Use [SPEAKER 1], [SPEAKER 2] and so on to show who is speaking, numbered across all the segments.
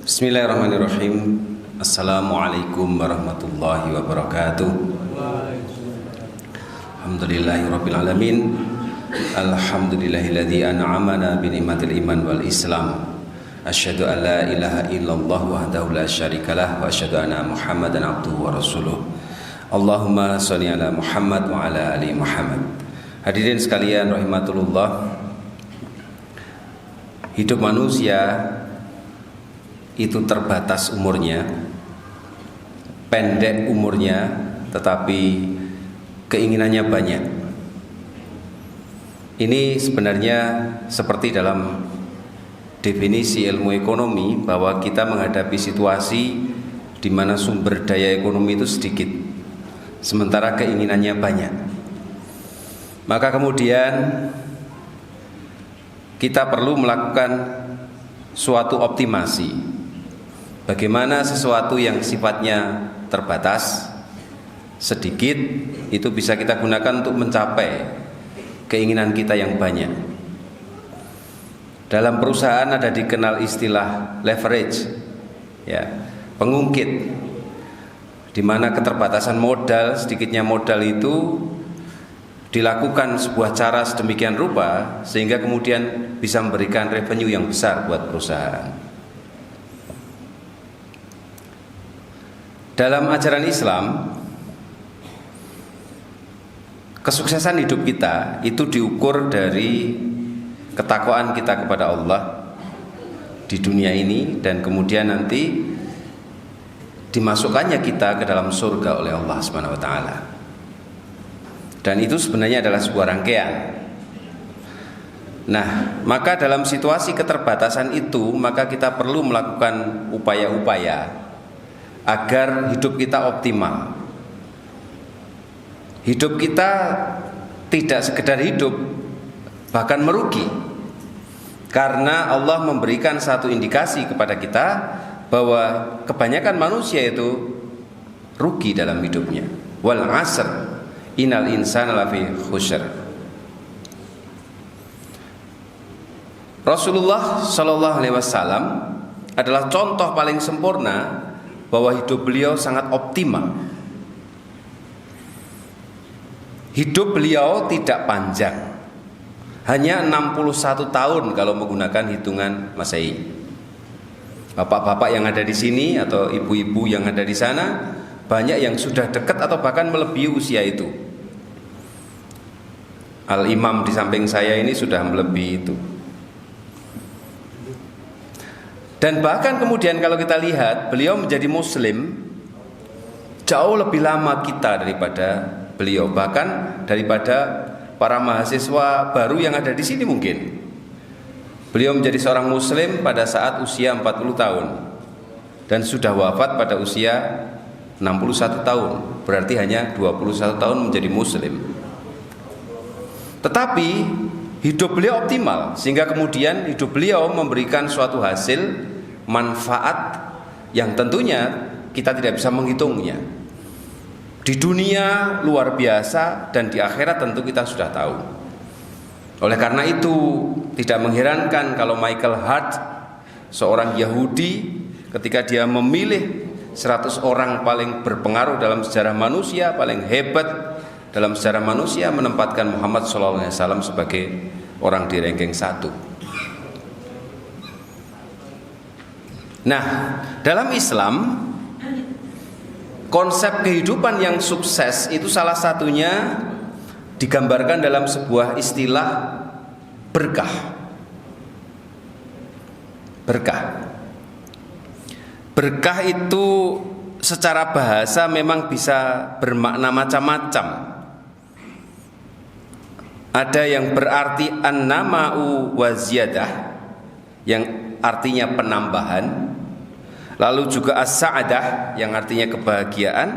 [SPEAKER 1] Bismillahirrahmanirrahim. Assalamualaikum warahmatullahi wabarakatuh. Alhamdulillahirabbil alamin. Alhamdulillahilladzi an'amana bi ni'matil iman wal islam. Asyhadu an la ilaha illallah wahdahu la syarikalah wa asyhadu anna Muhammadan abduhu wa rasuluh. Allahumma shalli ala Muhammad wa ala ali Muhammad. Hadirin sekalian rahimatullah. Hidup manusia itu terbatas umurnya, pendek umurnya, tetapi keinginannya banyak. Ini sebenarnya seperti dalam definisi ilmu ekonomi, bahwa kita menghadapi situasi di mana sumber daya ekonomi itu sedikit, sementara keinginannya banyak. Maka kemudian kita perlu melakukan suatu optimasi. Bagaimana sesuatu yang sifatnya terbatas, sedikit, itu bisa kita gunakan untuk mencapai keinginan kita yang banyak. Dalam perusahaan ada dikenal istilah leverage, ya, pengungkit, di mana keterbatasan modal, sedikitnya modal itu dilakukan sebuah cara sedemikian rupa sehingga kemudian bisa memberikan revenue yang besar buat perusahaan. Dalam ajaran Islam, kesuksesan hidup kita itu diukur dari ketakwaan kita kepada Allah di dunia ini, dan kemudian nanti dimasukkannya kita ke dalam surga oleh Allah Subhanahu wa taala. Dan itu sebenarnya adalah sebuah rangkaian. Nah, maka dalam situasi keterbatasan itu, maka kita perlu melakukan upaya-upaya agar hidup kita optimal. Hidup kita tidak sekedar hidup, bahkan merugi. Karena Allah memberikan satu indikasi kepada kita bahwa kebanyakan manusia itu rugi dalam hidupnya. Wal 'asr innal insana lafi khusr. Rasulullah Shallallahu alaihi wasallam adalah contoh paling sempurna bahwa hidup beliau sangat optimal. Hidup beliau tidak panjang, hanya 61 tahun kalau menggunakan hitungan Masehi. Bapak-bapak yang ada di sini atau ibu-ibu yang ada di sana, banyak yang sudah dekat atau bahkan melebihi usia itu. Al-Imam di samping saya ini sudah melebihi itu. Dan bahkan kemudian kalau kita lihat, beliau menjadi muslim jauh lebih lama kita daripada beliau, bahkan daripada para mahasiswa baru yang ada di sini mungkin. Beliau menjadi seorang muslim pada saat usia 40 tahun dan sudah wafat pada usia 61 tahun. Berarti hanya 21 tahun menjadi muslim. Tetapi hidup beliau optimal, sehingga kemudian hidup beliau memberikan suatu hasil manfaat yang tentunya kita tidak bisa menghitungnya. Di dunia luar biasa, dan di akhirat tentu kita sudah tahu. Oleh karena itu tidak mengherankan kalau Michael Hart, seorang Yahudi, ketika dia memilih 100 orang paling berpengaruh dalam sejarah manusia, paling hebat dalam sejarah manusia, menempatkan Muhammad SAW sebagai orang di ranking 1. Nah, dalam Islam, konsep kehidupan yang sukses itu salah satunya digambarkan dalam sebuah istilah berkah. Berkah. Berkah itu secara bahasa memang bisa bermakna macam-macam. Ada yang berarti an-nama'u wa ziyadah, yang artinya penambahan, lalu juga as-sa'adah yang artinya kebahagiaan,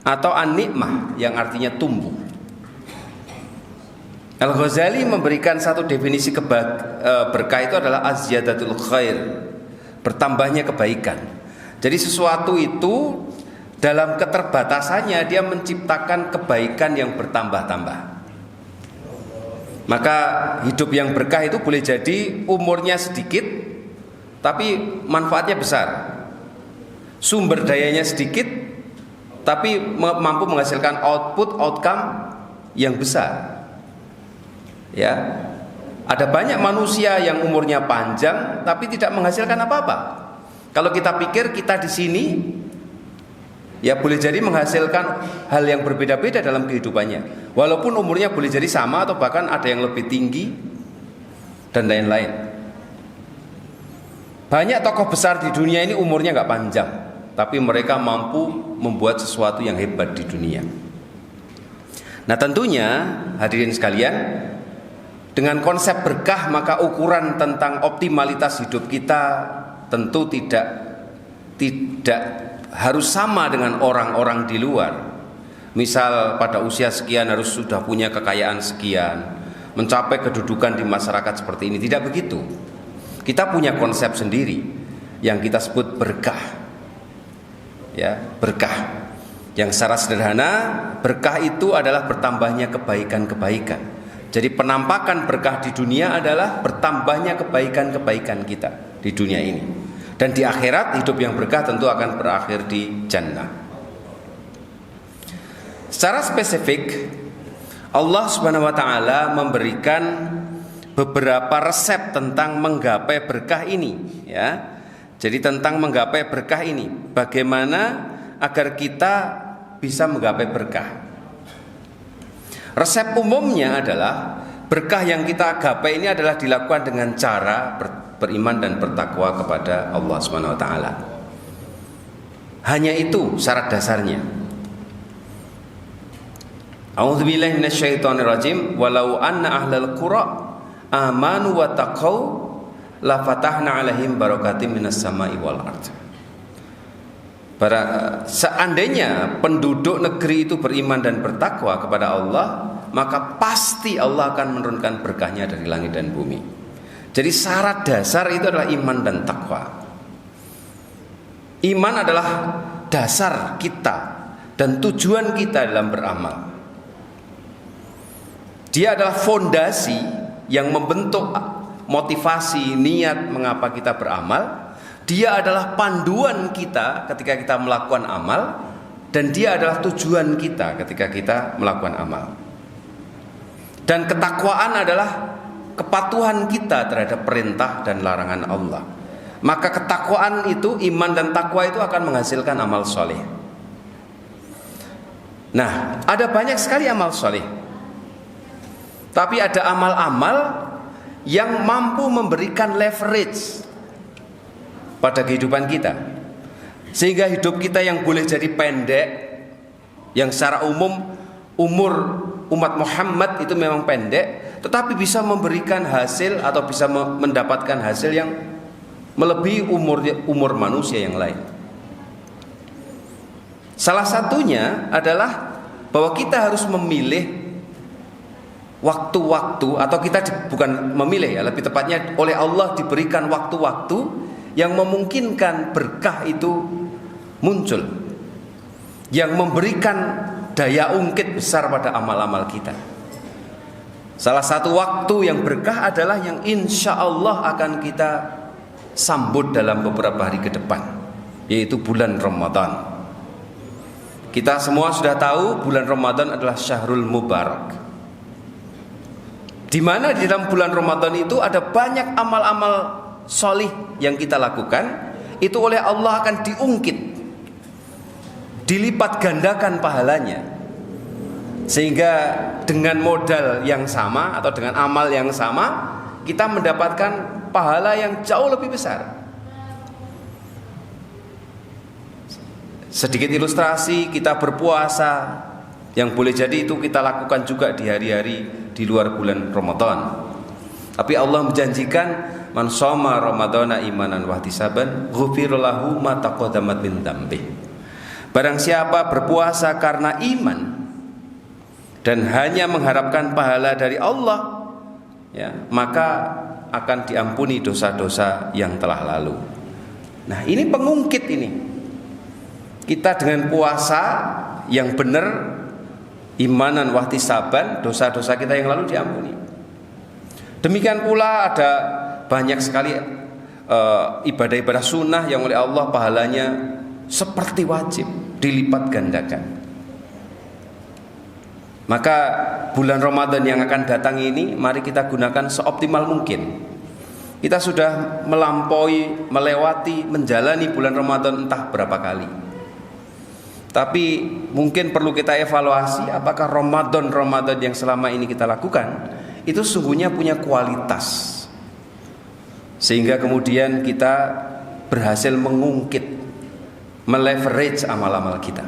[SPEAKER 1] atau an-nikmah yang artinya tumbuh. Al-Ghazali memberikan satu definisi berkah itu adalah az-ziyadatul khair, bertambahnya kebaikan. Jadi sesuatu itu dalam keterbatasannya dia menciptakan kebaikan yang bertambah-tambah. Maka hidup yang berkah itu boleh jadi umurnya sedikit, tapi manfaatnya besar. Sumber dayanya sedikit, tapi mampu menghasilkan outcome yang besar. Ya, ada banyak manusia yang umurnya panjang tapi tidak menghasilkan apa-apa. Kalau kita pikir kita di sini, ya boleh jadi menghasilkan hal yang berbeda-beda dalam kehidupannya. Walaupun umurnya boleh jadi sama atau bahkan ada yang lebih tinggi dan lain-lain. Banyak tokoh besar di dunia ini umurnya nggak panjang, tapi mereka mampu membuat sesuatu yang hebat di dunia. Nah tentunya hadirin sekalian, dengan konsep berkah maka ukuran tentang optimalitas hidup kita tentu tidak harus sama dengan orang-orang di luar. Misal pada usia sekian harus sudah punya kekayaan sekian, mencapai kedudukan di masyarakat seperti ini. Tidak begitu. Kita punya konsep sendiri yang kita sebut berkah. Ya, berkah. Yang secara sederhana, berkah itu adalah bertambahnya kebaikan-kebaikan. Jadi penampakan berkah di dunia adalah bertambahnya kebaikan-kebaikan kita di dunia ini. Dan di akhirat hidup yang berkah tentu akan berakhir di jannah. Secara spesifik Allah Subhanahu wa taala memberikan beberapa resep tentang menggapai berkah ini, ya. Jadi tentang menggapai berkah ini, bagaimana agar kita bisa menggapai berkah. Resep umumnya adalah berkah yang kita gapai ini adalah dilakukan dengan cara beriman dan bertakwa kepada Allah Subhanahu wa taala. Hanya itu syarat dasarnya. A'udzubillahi minasyaitonirrajim. Walau anna ahlal qura amanu wa taqau la fatahna 'alaihim barakatim minas sama'i wal ard. Seandainya penduduk negeri itu beriman dan bertakwa kepada Allah, maka pasti Allah akan menurunkan berkahnya dari langit dan bumi. Jadi syarat dasar itu adalah iman dan takwa. Iman adalah dasar kita dan tujuan kita dalam beramal. Dia adalah fondasi yang membentuk motivasi, niat mengapa kita beramal. Dia adalah panduan kita ketika kita melakukan amal, dan dia adalah tujuan kita ketika kita melakukan amal. Dan ketakwaan adalah kepatuhan kita terhadap perintah dan larangan Allah. Maka ketakwaan itu, iman dan takwa itu akan menghasilkan amal soleh. Nah, ada banyak sekali amal soleh, tapi ada amal-amal yang mampu memberikan leverage pada kehidupan kita, sehingga hidup kita yang boleh jadi pendek, yang secara umum umur umat Muhammad itu memang pendek, tetapi bisa memberikan hasil atau bisa mendapatkan hasil yang melebihi umur manusia yang lain. Salah satunya adalah bahwa kita harus memilih waktu-waktu, atau kita bukan memilih ya, lebih tepatnya oleh Allah diberikan waktu-waktu yang memungkinkan berkah itu muncul, yang memberikan daya ungkit besar pada amal-amal kita. Salah satu waktu yang berkah adalah yang insya Allah akan kita sambut dalam beberapa hari ke depan, yaitu bulan Ramadan. Kita semua sudah tahu bulan Ramadan adalah Syahrul Mubarak, di mana di dalam bulan Ramadan itu ada banyak amal-amal solih yang kita lakukan, itu oleh Allah akan diungkit, dilipat gandakan pahalanya, sehingga dengan modal yang sama atau dengan amal yang sama kita mendapatkan pahala yang jauh lebih besar. Sedikit ilustrasi, kita berpuasa yang boleh jadi itu kita lakukan juga di hari-hari di luar bulan Ramadan. Tapi Allah menjanjikan, man shoma ramadhana imanan wa ihtisaban ghufira lahu ma taqaddamat min dzambi. Barang siapa berpuasa karena iman dan hanya mengharapkan pahala dari Allah, ya, maka akan diampuni dosa-dosa yang telah lalu. Nah, ini pengungkit ini. Kita dengan puasa yang benar, imanan wa ihtisaban, dosa-dosa kita yang lalu diampuni. Demikian pula ada banyak sekali ibadah-ibadah sunnah yang oleh Allah pahalanya seperti wajib, dilipat gandakan. Maka bulan Ramadan yang akan datang ini mari kita gunakan seoptimal mungkin. Kita sudah melampaui, melewati, menjalani bulan Ramadan entah berapa kali. Tapi mungkin perlu kita evaluasi apakah Ramadan yang selama ini kita lakukan itu sungguhnya punya kualitas, sehingga kemudian kita berhasil mengungkit, meleverage amal-amal kita.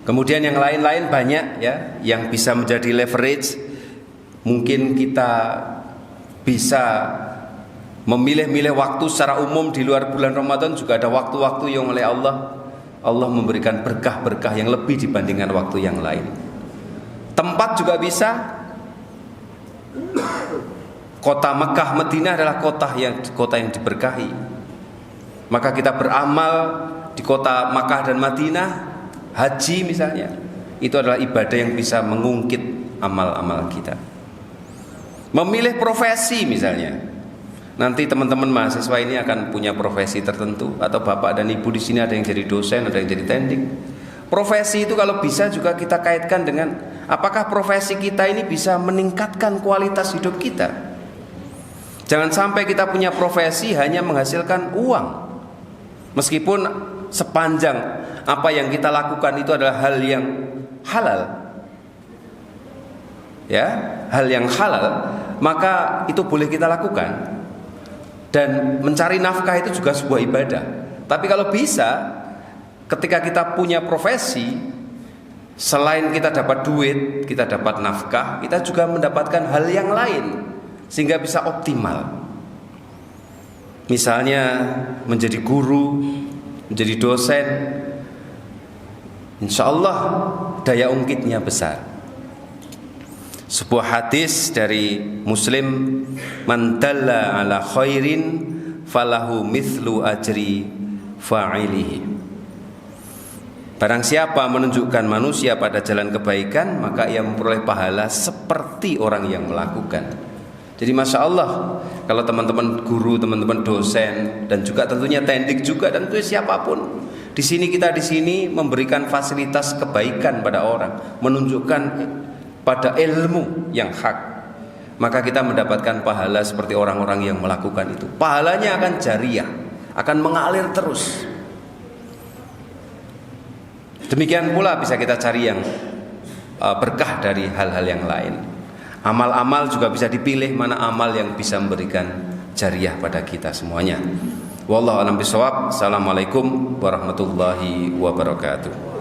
[SPEAKER 1] Kemudian yang lain-lain banyak ya yang bisa menjadi leverage. Mungkin kita bisa memilih-milih waktu secara umum di luar bulan Ramadan. Juga ada waktu-waktu yang oleh Allah memberikan berkah-berkah yang lebih dibandingkan waktu yang lain. Tempat juga bisa. Kota Mekah, Madinah adalah kota yang diberkahi. Maka kita beramal di kota Makkah dan Madinah, haji misalnya, itu adalah ibadah yang bisa mengungkit amal-amal kita. Memilih profesi misalnya, nanti teman-teman mahasiswa ini akan punya profesi tertentu, atau bapak dan ibu di sini ada yang jadi dosen, ada yang jadi teknik. Profesi itu kalau bisa juga kita kaitkan dengan apakah profesi kita ini bisa meningkatkan kualitas hidup kita. Jangan sampai kita punya profesi hanya menghasilkan uang, meskipun sepanjang apa yang kita lakukan itu adalah hal yang halal, ya, hal yang halal, maka itu boleh kita lakukan. Dan mencari nafkah itu juga sebuah ibadah. Tapi kalau bisa, ketika kita punya profesi, selain kita dapat duit, kita dapat nafkah, kita juga mendapatkan hal yang lain sehingga bisa optimal. Misalnya menjadi guru, menjadi dosen, insya Allah daya ungkitnya besar. Sebuah hadis dari Muslim, man dalla ala khairin falahu mithlu ajri fa'ilihi. Barang siapa menunjukkan manusia pada jalan kebaikan, maka ia memperoleh pahala seperti orang yang melakukan. Jadi Masya Allah, kalau teman-teman guru, teman-teman dosen, dan juga tentunya teknik juga, dan tentunya siapapun di sini, kita di sini memberikan fasilitas kebaikan pada orang, menunjukkan pada ilmu yang hak, maka kita mendapatkan pahala seperti orang-orang yang melakukan itu. Pahalanya akan jariyah, akan mengalir terus. Demikian pula bisa kita cari yang berkah dari hal-hal yang lain. Amal-amal juga bisa dipilih mana amal yang bisa memberikan jariyah pada kita semuanya. Wallahu a'lam bishawab. Assalamualaikum warahmatullahi wabarakatuh.